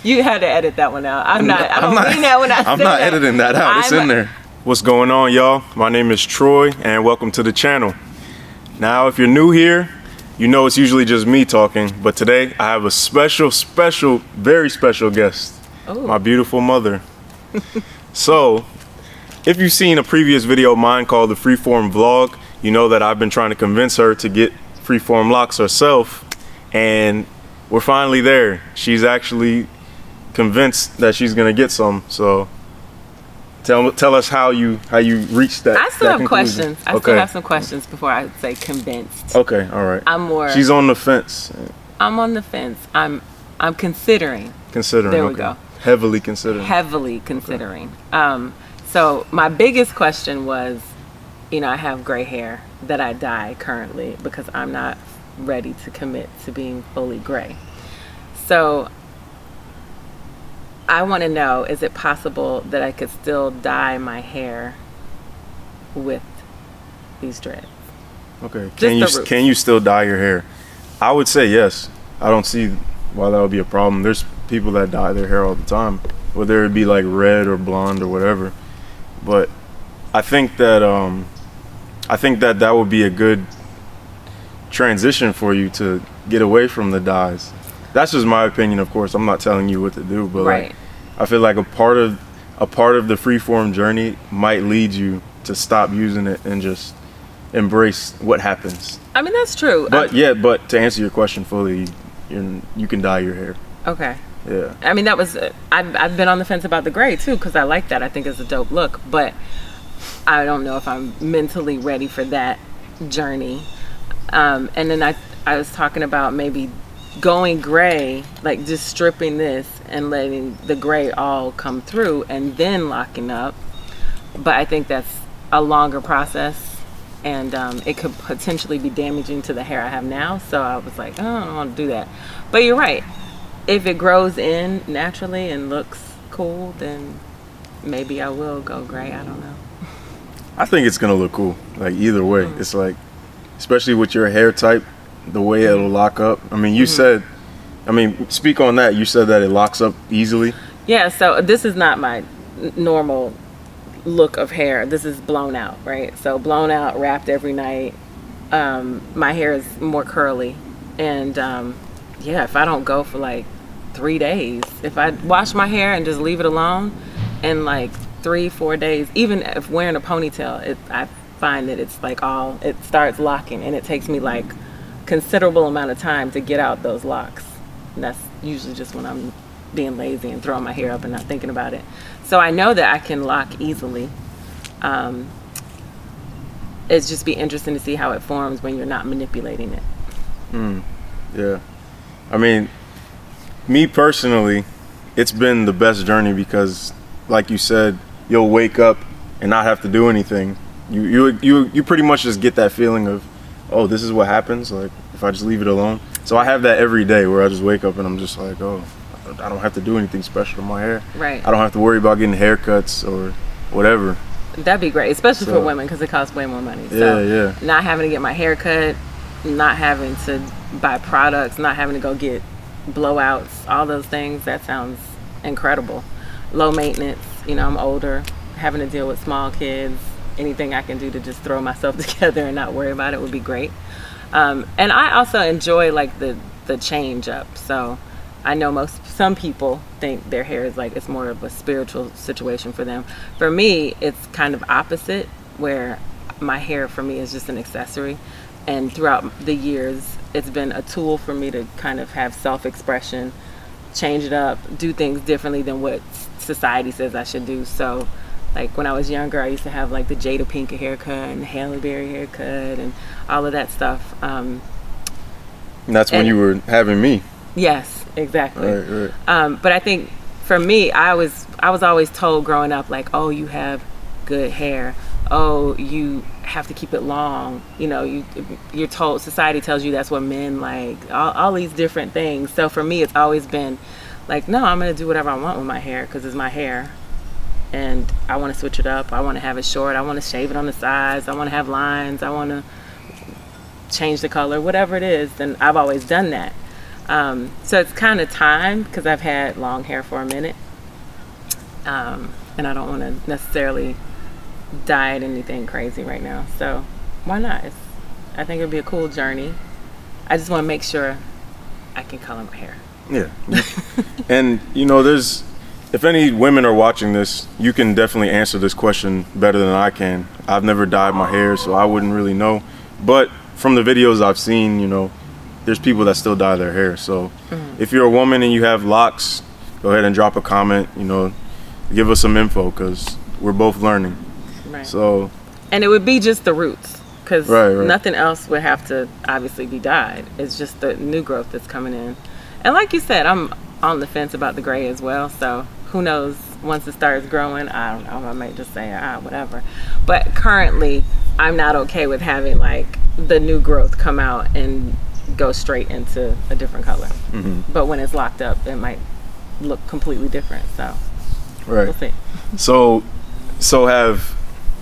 You had to edit that one out. I don't mean that when I said I'm not editing that out. It's in there. What's going on, y'all? My name is Troy, and welcome to the channel. Now, if you're new here, you know it's usually just me talking, but today I have a special, very special guest. Ooh. My beautiful mother. So, if you've seen a previous video of mine called the Freeform Vlog, you know that I've been trying to convince her to get Freeform Locs herself, and we're finally there. She's actually convinced that she's gonna get some. So tell us how you reached that. I still have questions. I still have some questions before I say convinced. Okay, all right. I'm more. She's on the fence. I'm on the fence. I'm considering. Considering. There we go. Heavily considering. Heavily considering. Okay. So my biggest question was, you know, I have gray hair that I dye currently because I'm not ready to commit to being fully gray. So I want to know, is it possible that I could still dye my hair with these dreads? Okay. Can you still dye your hair? I would say yes. I don't see why that would be a problem. There's people that dye their hair all the time, whether it be like red or blonde or whatever. But I think that that would be a good transition for you to get away from the dyes. That's just my opinion, of course. I'm not telling you what to do, but right. Like, I feel like a part of the freeform journey might lead you to stop using it and just embrace what happens. I mean, that's true. But but to answer your question fully, you can dye your hair. Okay. Yeah. I mean, that was I've been on the fence about the gray too, because I like that. I think it's a dope look, but I don't know if I'm mentally ready for that journey. And then I was talking about maybe going gray, like just stripping this and letting the gray all come through and then locking up. But I think that's a longer process, and it could potentially be damaging to the hair I have now. So I was like, oh, I don't want to do that. But you're right. If it grows in naturally and looks cool, then maybe I will go gray. I don't know. I think it's gonna look cool. Like either way, it's like, especially with your hair type, the way it'll lock up. I mean, you said, speak on that. You said that it locks up easily. Yeah, so this is not my normal look of hair. This is blown out, right? So blown out, wrapped every night. My hair is more curly. And yeah, if I don't go for like 3 days, if I wash my hair and just leave it alone, in like 3-4 days, even if wearing a ponytail, I find that it's like it starts locking, and it takes me like considerable amount of time to get out those locks. And that's usually just when I'm being lazy and throwing my hair up and not thinking about it. So I know that I can lock easily. It's just be interesting to see how it forms when you're not manipulating it. Yeah. I mean, me personally, it's been the best journey because, like you said, you'll wake up and not have to do anything. You pretty much just get that feeling of, oh, this is what happens, like if I just leave it alone. So I have that every day where I just wake up and I'm just like, oh, I don't have to do anything special to my hair. Right. I don't have to worry about getting haircuts or whatever. That'd be great, especially for women, because it costs way more money. So not having to get my hair cut, not having to buy products, not having to go get blowouts, all those things, that sounds incredible. Low maintenance, you know, I'm older, having to deal with small kids. Anything I can do to just throw myself together and not worry about it would be great. And I also enjoy like the change up. So I know some people think their hair is like, it's more of a spiritual situation for them. For me, it's kind of opposite, where my hair for me is just an accessory. And throughout the years, it's been a tool for me to kind of have self-expression, change it up, do things differently than what society says I should do. So like when I was younger, I used to have like the Jada Pinkett haircut and the Halle Berry haircut and all of that stuff. And that's when you were having me. Yes, exactly. Right. But I think for me, I was always told growing up, like, oh, you have good hair. Oh, you have to keep it long. You know, you're told, society tells you that's what men like, all these different things. So for me, it's always been like, no, I'm going to do whatever I want with my hair because it's my hair. And I want to switch it up. I want to have it short. I want to shave it on the sides. I want to have lines. I want to change the color, whatever it is. Then I've always done that. So it's kind of time because I've had long hair for a minute. And I don't want to necessarily dye it anything crazy right now. So why not? I think it'd be a cool journey. I just want to make sure I can color my hair. Yeah. And, if any women are watching this, you can definitely answer this question better than I can. I've never dyed my hair, so I wouldn't really know. But from the videos I've seen, there's people that still dye their hair. So if you're a woman and you have locks, go ahead and drop a comment, give us some info because we're both learning. Right. So. And it would be just the roots because right. nothing else would have to obviously be dyed. It's just the new growth that's coming in. And like you said, I'm on the fence about the gray as well. So who knows, once it starts growing, I don't know, I might just say, whatever. But currently, I'm not okay with having like the new growth come out and go straight into a different color. But when it's locked up, it might look completely different. So right. We'll see. So have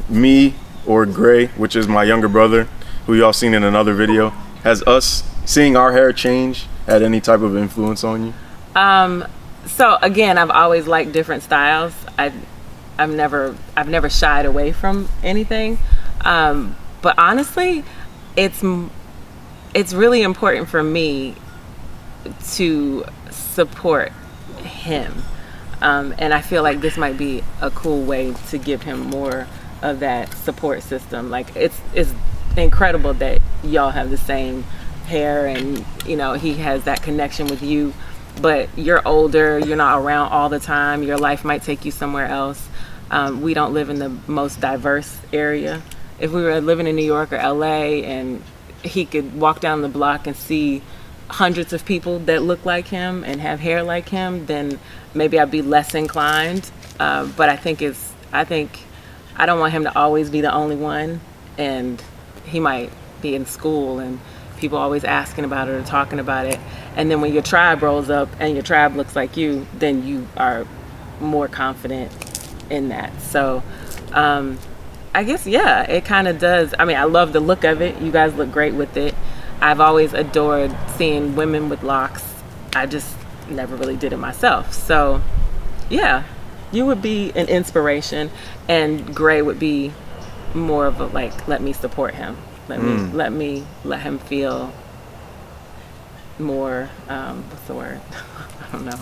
me or Gray, which is my younger brother, who y'all seen in another video, has us seeing our hair change had any type of influence on you? So again, I've always liked different styles. I've never shied away from anything. But honestly, it's really important for me to support him. And I feel like this might be a cool way to give him more of that support system. Like it's incredible that y'all have the same hair and he has that connection with you, but you're older, you're not around all the time, your life might take you somewhere else. We don't live in the most diverse area. If we were living in New York or LA and he could walk down the block and see hundreds of people that look like him and have hair like him, then maybe I'd be less inclined. But I don't want him to always be the only one, and he might be in school and people always asking about it or talking about it, and then when your tribe rolls up and your tribe looks like you, then you are more confident in that. So I guess it kind of does. I mean, I love the look of it. You guys look great with it. I've always adored seeing women with locks. I just never really did it myself. So yeah, you would be an inspiration, and Gray would be more of a let me support him. Let him feel more what's the word? I don't know.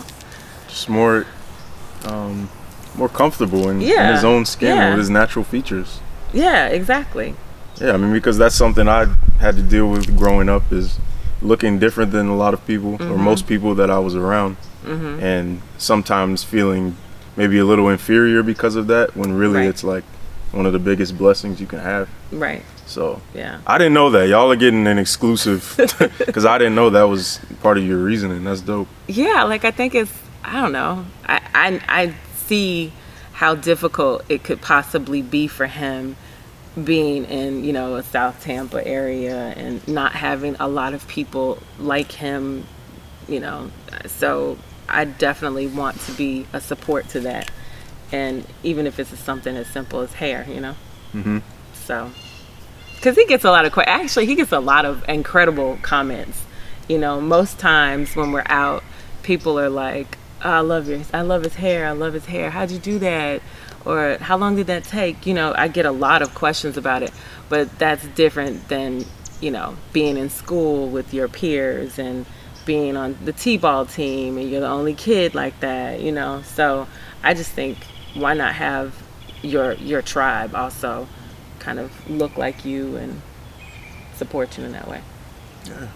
Just more comfortable in his own skin with his natural features. Yeah, exactly. Yeah, I mean, because that's something I had to deal with growing up, is looking different than a lot of people or most people that I was around, and sometimes feeling maybe a little inferior because of that, when really it's like one of the biggest blessings you can have. Right. So yeah, I didn't know that. Y'all are getting an exclusive because I didn't know that was part of your reasoning. That's dope. Yeah, I think I don't know. I see how difficult it could possibly be for him being in, a South Tampa area and not having a lot of people like him, so I definitely want to be a support to that. And even if it's something as simple as hair, so, because he gets a lot of he gets a lot of incredible comments. Most times when we're out, people are like, oh, I love his hair. How'd you do that? Or how long did that take? I get a lot of questions about it, but that's different than, being in school with your peers and being on the t-ball team and you're the only kid like that, So I just think, why not have your tribe also kind of look like you and support you in that way? Yeah.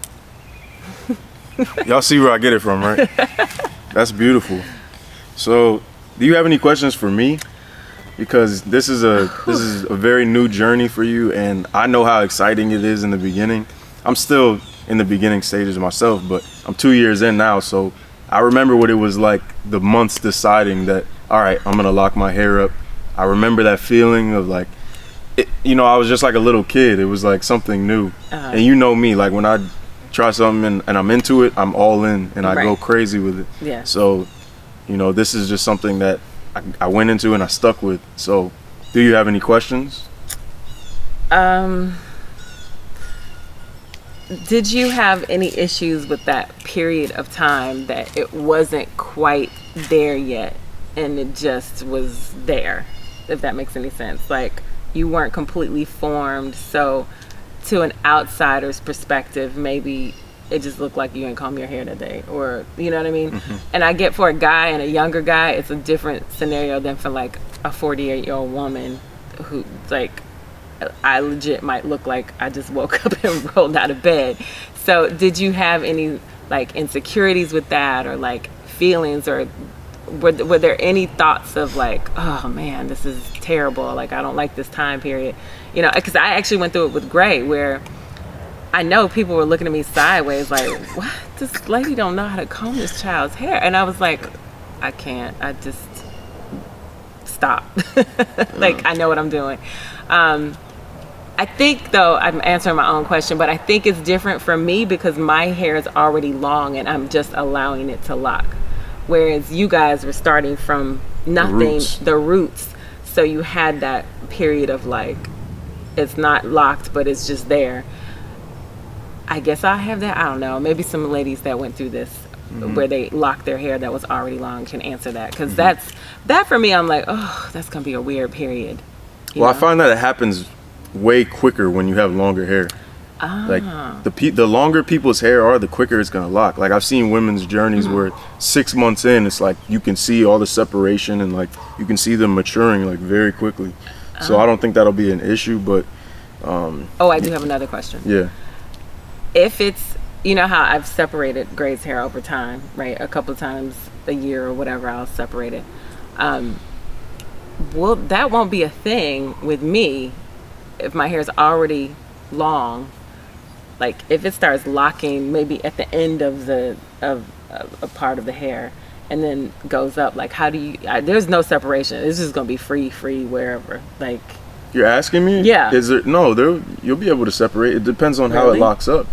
Y'all see where I get it from, right? That's beautiful. So, do you have any questions for me? Because this is a very new journey for you, and I know how exciting it is in the beginning. I'm still in the beginning stages myself, but I'm 2 years in now, so I remember what it was like, the months deciding that, all right, I'm gonna lock my hair up. I remember that feeling of I was just like a little kid. It was like something new. And you know me, when I try something and I'm into it, I'm all in and I go crazy with it. Yeah. So, this is just something that I went into and I stuck with. So, do you have any questions? did you have any issues with that period of time that it wasn't quite there yet and it just was there, if that makes any sense? Like, you weren't completely formed, so to an outsider's perspective, maybe it just looked like you didn't comb your hair today, or you know what I mean? Mm-hmm. And I get for a guy and a younger guy, it's a different scenario than for like a 48-year-old woman who, like, I legit might look like I just woke up and rolled out of bed. So did you have any like insecurities with that, or like feelings, or were there any thoughts of like, oh man, this is terrible, like I don't like this time period, you know? Because I actually went through it with gray, where I know people were looking at me sideways like, what, this lady don't know how to comb this child's hair. And I was like, I can't, I just stop. Like, I know what I'm doing. I think, though, I'm answering my own question, but I think it's different for me because my hair is already long and I'm just allowing it to lock. Whereas you guys were starting from nothing, the roots. So you had that period of like, it's not locked, but it's just there. I guess I have that. I don't know. Maybe some ladies that went through this, where they locked their hair that was already long, can answer that. Because that for me, I'm like, oh, that's going to be a weird period. Well, I find that it happens way quicker when you have longer hair. Like the longer people's hair are, the quicker it's gonna lock. Like I've seen women's journeys where 6 months in, it's like you can see all the separation and like you can see them maturing like very quickly. So I don't think that'll be an issue. But I do have another question. Yeah. If it's, you know how I've separated Gray's hair over time, right? A couple of times a year or whatever, I'll separate it. Well, that won't be a thing with me if my hair is already long. Like if it starts locking maybe at the end of a part of the hair and then goes up, like how do you, there's no separation, it's just gonna be free wherever. Like, you're asking me? Yeah. Is there, no, you'll be able to separate. It depends on how it locks up.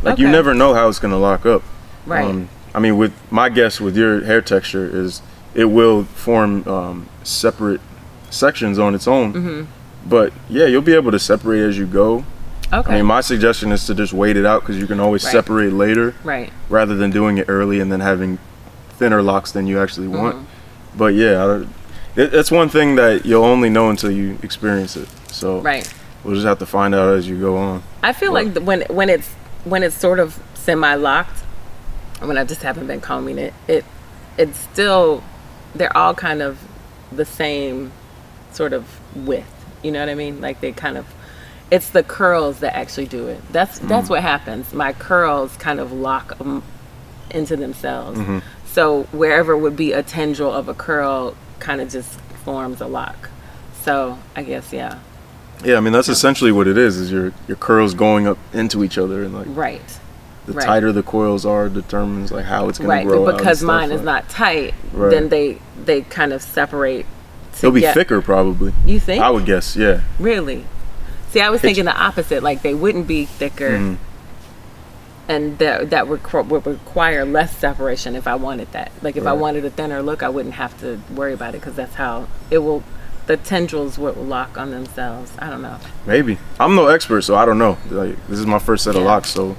Like you never know how it's gonna lock up. Right. I mean, with my guess with your hair texture is it will form separate sections on its own. But yeah, you'll be able to separate as you go. Okay. I mean, my suggestion is to just wait it out because you can always separate later. Right. Rather than doing it early and then having thinner locks than you actually want. But yeah, that's one thing that you'll only know until you experience it. So we'll just have to find out as you go on. I feel like when it's sort of semi-locked, when I just haven't been combing it, it's still, they're all kind of the same sort of width. You know what I mean? Like they kind of, it's the curls that actually do it. That's what happens. My curls kind of lock into themselves. So wherever would be a tendril of a curl kind of just forms a lock. So I guess, yeah. Yeah, I mean, that's essentially what it is your curls going up into each other. And like the tighter the coils are determines like how it's going to grow out. But because mine is not tight, then they kind of separate. They'll be thicker probably. You think? I would guess, yeah. Really? See, I was thinking the opposite. Like they wouldn't be thicker, and that would require less separation if I wanted that. Like if I wanted a thinner look, I wouldn't have to worry about it because that's how it will. The tendrils will lock on themselves. I don't know. Maybe. I'm no expert, so I don't know. Like this is my first set of locks, so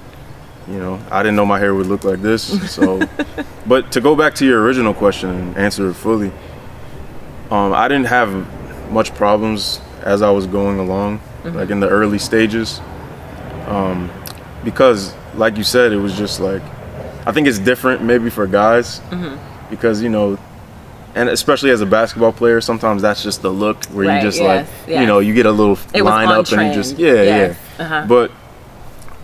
you know I didn't know my hair would look like this. So, but to go back to your original question and answer it fully. I didn't have much problems as I was going along, like in the early stages, because like you said, it was just like, I think it's different maybe for guys, because, you know, and especially as a basketball player, sometimes that's just the look where you just you know, you get a little line up and you just, but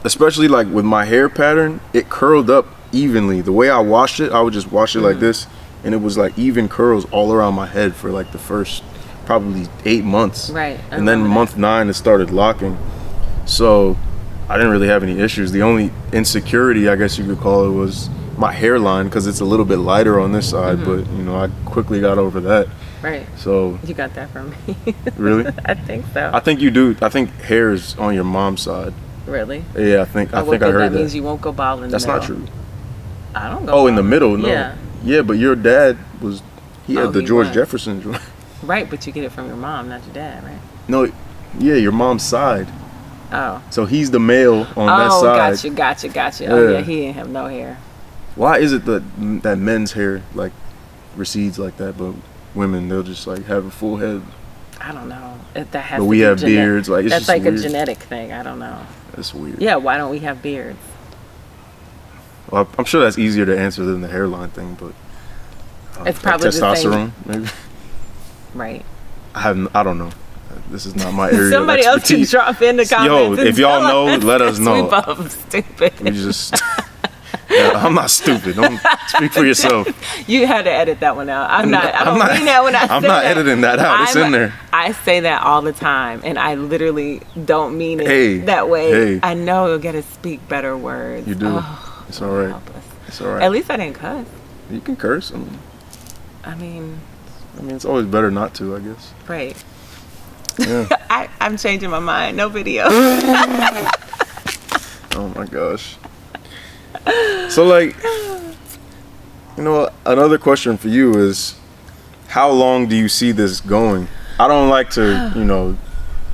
especially like with my hair pattern, it curled up evenly. The way I washed it, I would just wash it like this. And it was like even curls all around my head for like the first probably 8 months. Right. And then month 9 it started locking. So I didn't really have any issues. The only insecurity, I guess you could call it, was my hairline because it's a little bit lighter on this side. But you know, I quickly got over that. Right. So you got that from me. Really? I think so. I think you do. I think hair is on your mom's side. Really? Yeah, I think I heard that. That means you won't go bald in the middle. That's not true. I don't go bald. In the middle? No. Yeah. Yeah, but your dad was, he had the George Jefferson joint. Right, but you get it from your mom, not your dad, right? No, yeah, your mom's side. Oh. So he's the male on that side. Oh, gotcha. Yeah. Oh yeah, he didn't have no hair. Why is it that men's hair like recedes like that, but women, they'll just like have a full head? I don't know. That has. But we have beards. Like, it's that's just like weird. A genetic thing. I don't know. That's weird. Yeah. Why don't we have beards? Well, I'm sure that's easier to answer than the hairline thing, but it's probably testosterone, maybe. Right. I don't know. This is not my area. Somebody of expertise. else can drop in the comments. Yo, if y'all know, let us know. We both stupid. We just. I'm not stupid. Don't speak for yourself. You had to edit that one out. I'm not mean that when I say that. I'm not editing that out. It's in there. I say that all the time, and I literally don't mean it that way. Hey. I know you'll get to speak better words. You do. Oh, it's all right. It's all right. At least I didn't cuss. You can curse. I mean, it's always better not to, I guess. Right. Yeah. I'm changing my mind. No video. Oh my gosh. So, like, another question for you is, how long do you see this going? I don't like to,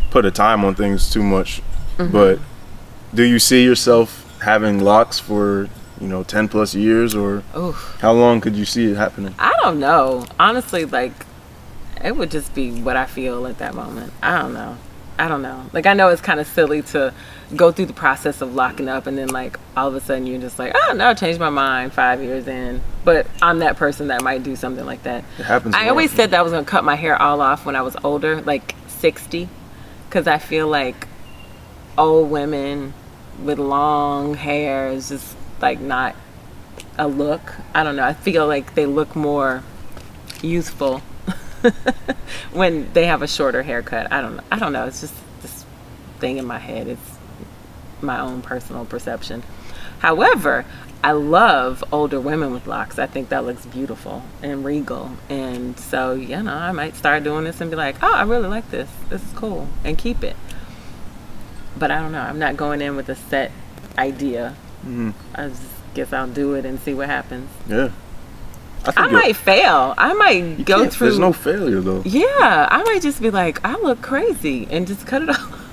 put a time on things too much, but do you see yourself having locks for, 10 plus years, or how long could you see it happening? I don't know. Honestly, like, it would just be what I feel at that moment. I don't know. Like, I know it's kind of silly to go through the process of locking up and then, like, all of a sudden you're just like, oh, no, I changed my mind 5 years in. But I'm that person that might do something like that. It happens. I always said that I was going to cut my hair all off when I was older, like 60, because I feel like old women with long hair is just, like, not a look. I don't know. I feel like they look more youthful when they have a shorter haircut. I don't know. It's just this thing in my head. It's my own personal perception. However, I love older women with locks. I think that looks beautiful and regal. And so, I might start doing this and be like, oh, I really like this. This is cool. And keep it. But I don't know. I'm not going in with a set idea. I just guess I'll do it and see what happens. Yeah. I might fail. I might go through. There's no failure, though. Yeah, I might just be like, I look crazy and just cut it off.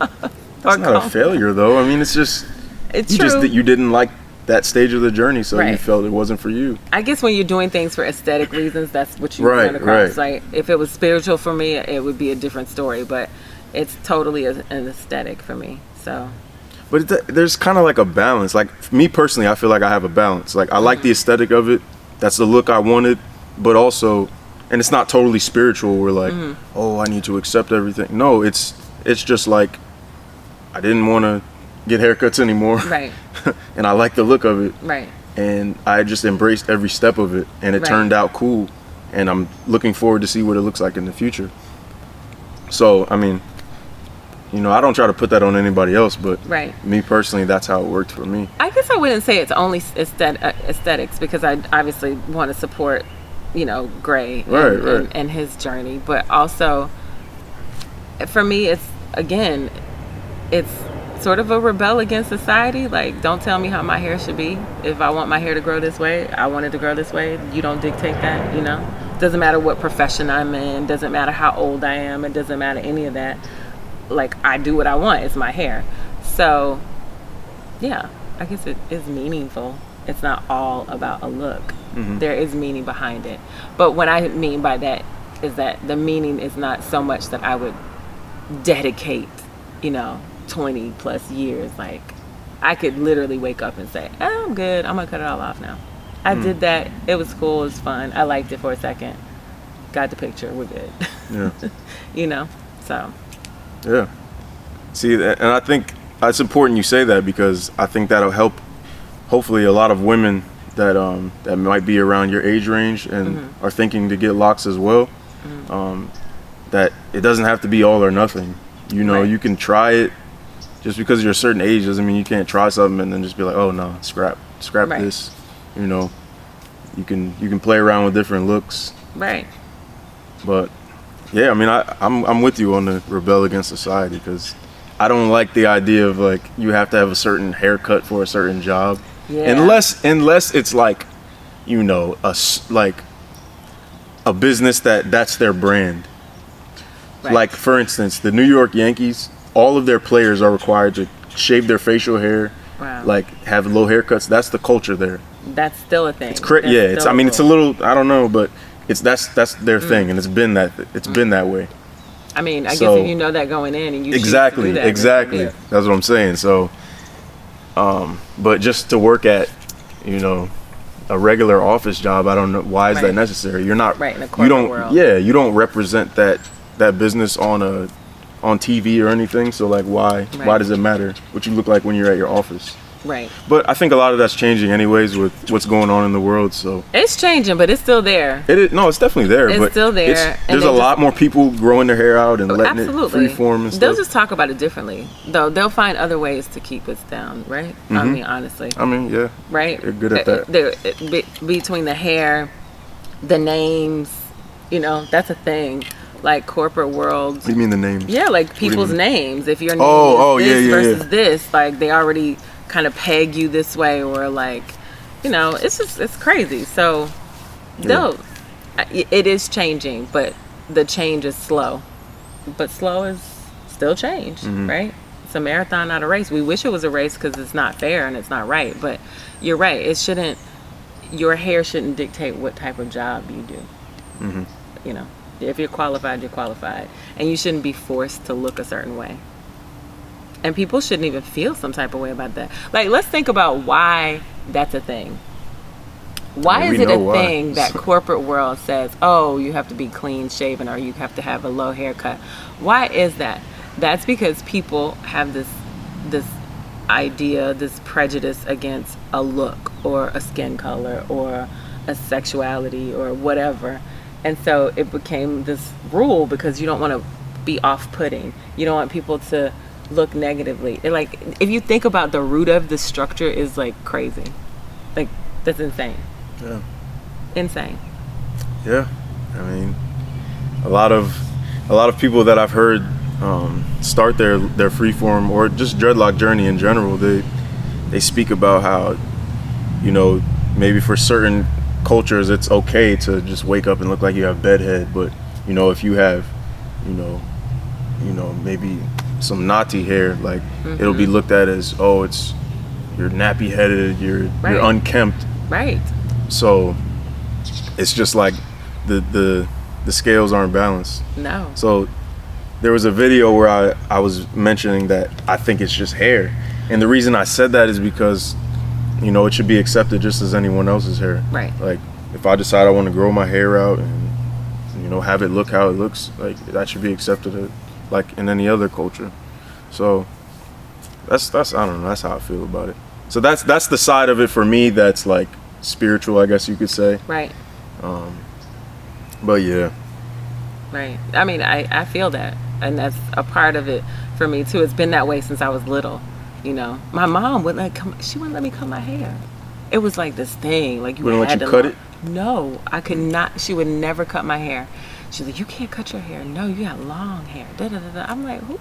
That's not a failure, though. I mean, it's just you didn't like that stage of the journey, so you felt it wasn't for you. I guess when you're doing things for aesthetic reasons, that's what you run across. Like, if it was spiritual for me, it would be a different story. But it's totally an aesthetic for me. So. But there's kind of like a balance. Like, me personally, I feel like I have a balance. Like, I like the aesthetic of it. That's the look I wanted, but also, and it's not totally spiritual. We're like, I need to accept everything. No, it's just like, I didn't want to get haircuts anymore. Right. And I like the look of it. Right. And I just embraced every step of it, and it turned out cool. And I'm looking forward to see what it looks like in the future. So, I mean, I don't try to put that on anybody else, but me personally, that's how it worked for me. I guess I wouldn't say it's only aesthetics, because I obviously want to support, Gray and his journey. But also, for me, it's sort of a rebel against society. Like, don't tell me how my hair should be. If I want my hair to grow this way, I want it to grow this way. You don't dictate that, Doesn't matter what profession I'm in. Doesn't matter how old I am. It doesn't matter any of that. Like, I do what I want. It's my hair. So, yeah, I guess it is meaningful. It's not all about a look. There is meaning behind it. But what I mean by that is that the meaning is not so much that I would dedicate, 20 plus years. Like, I could literally wake up and say, I'm good. I'm going to cut it all off now. I did that. It was cool. It was fun. I liked it for a second. Got the picture. We're good. Yeah. So. Yeah. See, and I think it's important you say that, because I think that'll help, hopefully, a lot of women that might be around your age range and are thinking to get locks as well. That it doesn't have to be all or nothing. You can try it. Just because you're a certain age doesn't mean you can't try something and then just be like, oh no, scrap this. You can play around with different looks. Right. But yeah, I mean, I'm with you on the rebel against society, because I don't like the idea of, like, you have to have a certain haircut for a certain job. Yeah. Unless it's like, a business that's their brand. Right. Like, for instance, the New York Yankees, all of their players are required to shave their facial hair, like have low haircuts. That's the culture there. That's still a thing. It's yeah. It's I mean, it's a little, I don't know, but that's their thing, and it's been that way. I mean, I guess if you know that going in and you exactly, that's what I'm saying. So, but just to work at, you know, a regular office job, I don't know why is that necessary. You're not in the corporate world. Yeah, you don't represent that business on TV or anything. So like, why does it matter what you look like when you're at your office? Right. But I think a lot of that's changing anyways with what's going on in the world. So it's changing, but it's still there. It is, no, it's definitely there. It's still there. There's a lot more people growing their hair out and letting it freeform and stuff. They'll just talk about it differently, though. They'll find other ways to keep us down, right? Mm-hmm. I mean, honestly. I mean, yeah. Right. They're good at that. Between the hair, the names, you know, that's a thing. Like corporate world. What do you mean the names? Yeah, like people's names. If your name is this versus this, like they already kind of peg you this way, or like, you know, it's crazy. So it is changing, but the change is slow. But slow is still change, right? It's a marathon, not a race. We wish it was a race because it's not fair and it's not right. But you're right. Your hair shouldn't dictate what type of job you do. You know, if you're qualified, you're qualified, and you shouldn't be forced to look a certain way. And people shouldn't even feel some type of way about that. Like, let's think about why that's a thing. Why is it a thing that corporate world says, oh, you have to be clean shaven or you have to have a low haircut? Why is that? That's because people have this idea, this prejudice against a look or a skin color or a sexuality or whatever. And so it became this rule because you don't want to be off-putting. You don't want people to look negatively. Like, if you think about the root of the structure is like crazy. Like, that's insane. Yeah. Insane. Yeah. I mean, a lot of people that I've heard start their freeform or just dreadlock journey in general, they speak about how, you know, maybe for certain cultures it's okay to just wake up and look like you have bedhead, but you know, if you have, you know, maybe some natty hair, like it'll be looked at as, oh, it's you're nappy headed, you're unkempt. Right. So it's just like the scales aren't balanced. No. So there was a video where I was mentioning that I think it's just hair. And the reason I said that is because, you know, it should be accepted just as anyone else's hair. Right. Like if I decide I want to grow my hair out and, you know, have it look how it looks, like that should be accepted like in any other culture. So that's I don't know, that's how I feel about it. So that's the side of it for me that's like spiritual, I guess you could say. Right. But yeah. Right. I mean, I feel that, and that's a part of it for me too. It's been that way since I was little. You know, my mom she wouldn't let me cut my hair. It was like this thing, like you wouldn't let you cut it. No, I could not. She would never cut my hair. She's like, you can't cut your hair. No, you got long hair. Da, da, da, da. I'm like, who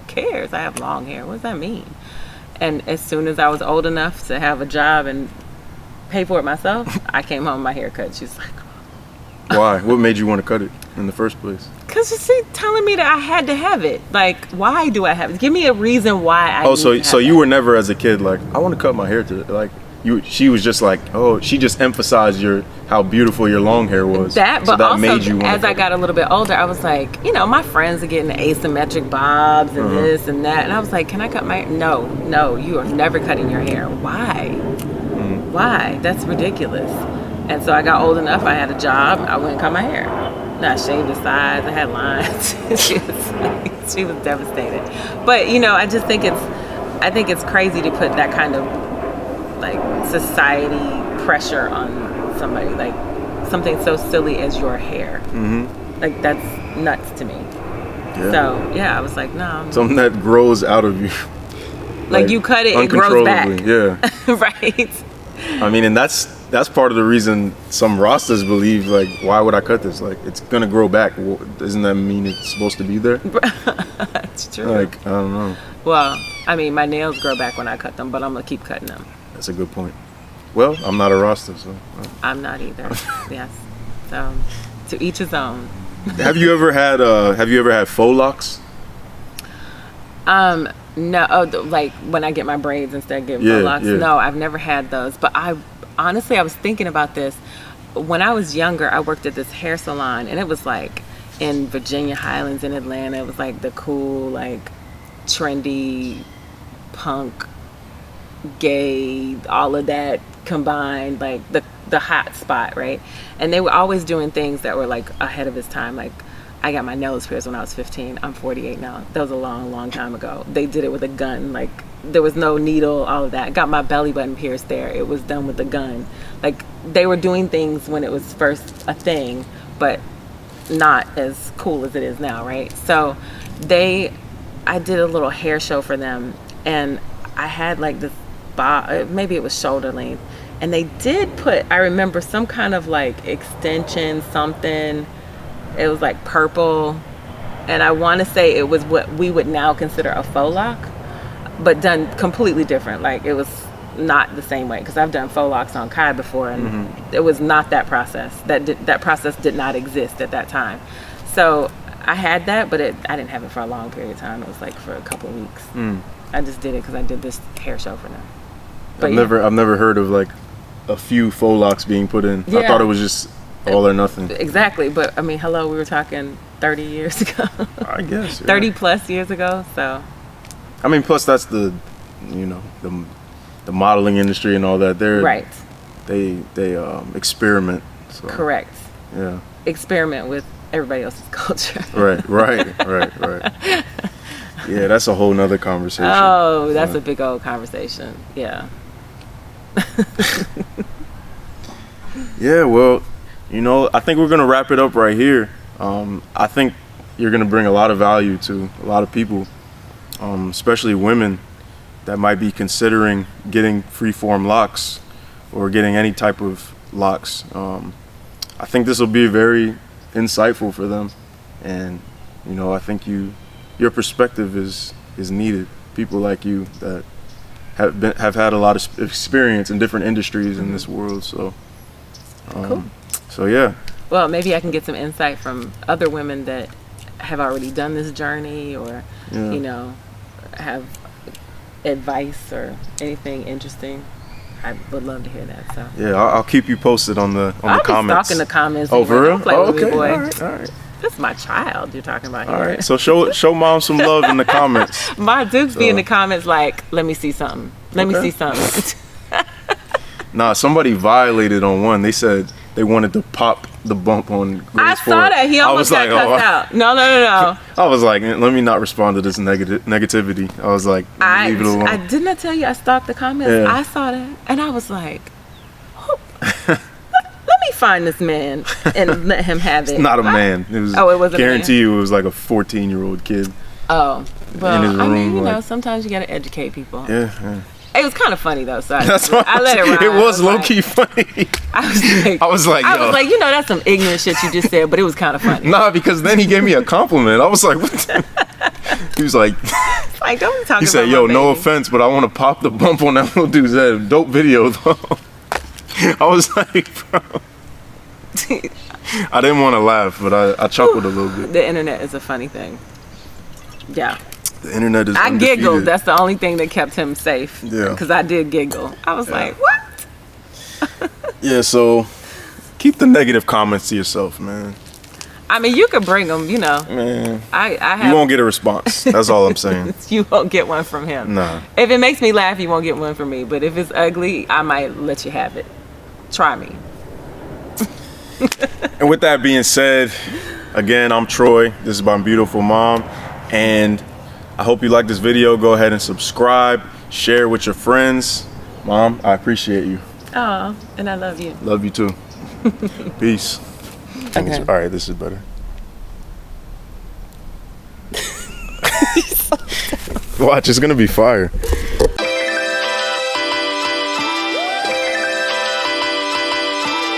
cares? I have long hair. What does that mean? And as soon as I was old enough to have a job and pay for it myself, I came home with my hair cut. She's like, why? What made you want to cut it in the first place? Because she's telling me that I had to have it. Like, why do I have it? Give me a reason why I need to have so you were never as a kid like, I want to cut my hair today. Like, she was just like, oh, she just emphasized how beautiful your long hair was. But also, made you as I got a little bit older, I was like, you know, my friends are getting asymmetric bobs and this and that. And I was like, can I cut my hair? No, you are never cutting your hair. Why? Why? That's ridiculous. And so I got old enough, I had a job, I went and cut my hair. And I shaved the sides, I had lines. she was devastated. But, you know, I think it's crazy to put that kind of like society pressure on somebody, like something so silly as your hair. Like that's nuts to me. Yeah. So yeah, I was like, no. Something that grows out of you. Like you cut it, it grows back. Yeah. Right. I mean, and that's part of the reason some Rastas believe, like, why would I cut this? Like, it's gonna grow back. Well, doesn't that mean it's supposed to be there? That's true. Like, I don't know. Well, I mean, my nails grow back when I cut them, but I'm gonna keep cutting them. That's a good point. Well, I'm not a Rasta, so. I'm not either. Yes. So, to each his own. Have you ever had faux locks? No, like when I get my braids instead of getting locks. Yeah. No, I've never had those. But honestly, I was thinking about this. When I was younger, I worked at this hair salon, and it was like in Virginia Highlands in Atlanta. It was like the cool, like trendy, punk, gay, all of that combined, like the hot spot, right? And they were always doing things that were like ahead of its time. Like I got my nose pierced when I was 15. I'm 48 now. That was a long time ago. They did it with a gun. Like there was no needle, all of that. Got my belly button pierced there. It was done with a gun. Like they were doing things when it was first a thing, but not as cool as it is now, right? So I did a little hair show for them, and I had like this maybe it was shoulder length, and they did put, I remember, some kind of like extension, something. It was like purple, and I want to say it was what we would now consider a faux lock, but done completely different. Like it was not the same way, because I've done faux locks on Kai before, and it was not that process. That process did not exist at that time. So I had that, but I didn't have it for a long period of time. It was like for a couple of weeks. I just did it because I did this hair show for them. But I've never heard of like a few faux locks being put in. I thought it was just all or nothing. Exactly, but I mean, hello, we were talking 30 years ago. I guess. Yeah. 30 plus years ago, so. I mean, plus that's the modeling industry and all that. Right. They experiment. So. Correct. Yeah. Experiment with everybody else's culture. Right. Yeah, that's a whole nother conversation. Oh, that's a big old conversation. Yeah. Yeah, well, I think we're gonna wrap it up right here. I think you're gonna bring a lot of value to a lot of people, especially women that might be considering getting Freeform Locs or getting any type of locks. I think this will be very insightful for them, and I think your perspective is needed. People like you that have had a lot of experience in different industries in this world. So, cool. So yeah. Well, maybe I can get some insight from other women that have already done this journey, or have advice or anything interesting. I would love to hear that. So yeah, I'll keep you posted on the comments. I'll be stalking the comments. Oh, for real? Play with me, boy. All right. That's my child you're talking about here. All right, so show mom some love in the comments. My Dukes be in the comments like, let me see something. Let me see something. Nah, somebody violated on one. They said they wanted to pop the bump on Gray's I saw that. He almost got cussed out. No. I was like, let me not respond to this negativity. I was like, leave it alone. I didn't tell you I stalked the comments. Yeah. I saw that, and I was like, let me find this man and let him have it. It's not a man. It wasn't. Guarantee you, it was like a 14-year-old kid. Oh, well, in his room, I mean, sometimes you gotta educate people. Yeah. It was kind of funny though, so that's why I let it ride. It was low key funny. I was like, that's some ignorant shit you just said, but it was kind of funny. Nah, because then he gave me a compliment. I was like, what? He was like, don't be talking about he said, yo, no offense, but I want to pop the bump on that little dude's head. Dope video though. I was like, bro. I didn't want to laugh, but I chuckled a little bit. The internet is a funny thing. Yeah. The internet is undefeated. I giggled. That's the only thing that kept him safe. Yeah. Because I did giggle. I was like, what? Yeah, so keep the negative comments to yourself, man. I mean, you could bring them, Man, I you won't get a response. That's all I'm saying. You won't get one from him. No. If it makes me laugh, you won't get one from me. But if it's ugly, I might let you have it. Try me. And with that being said, again, I'm Troy. This is my beautiful mom. And I hope you like this video. Go ahead and subscribe. Share with your friends. Mom, I appreciate you. Oh, and I love you. Love you too. Peace. Okay. All right, this is better. Watch, it's gonna be fire.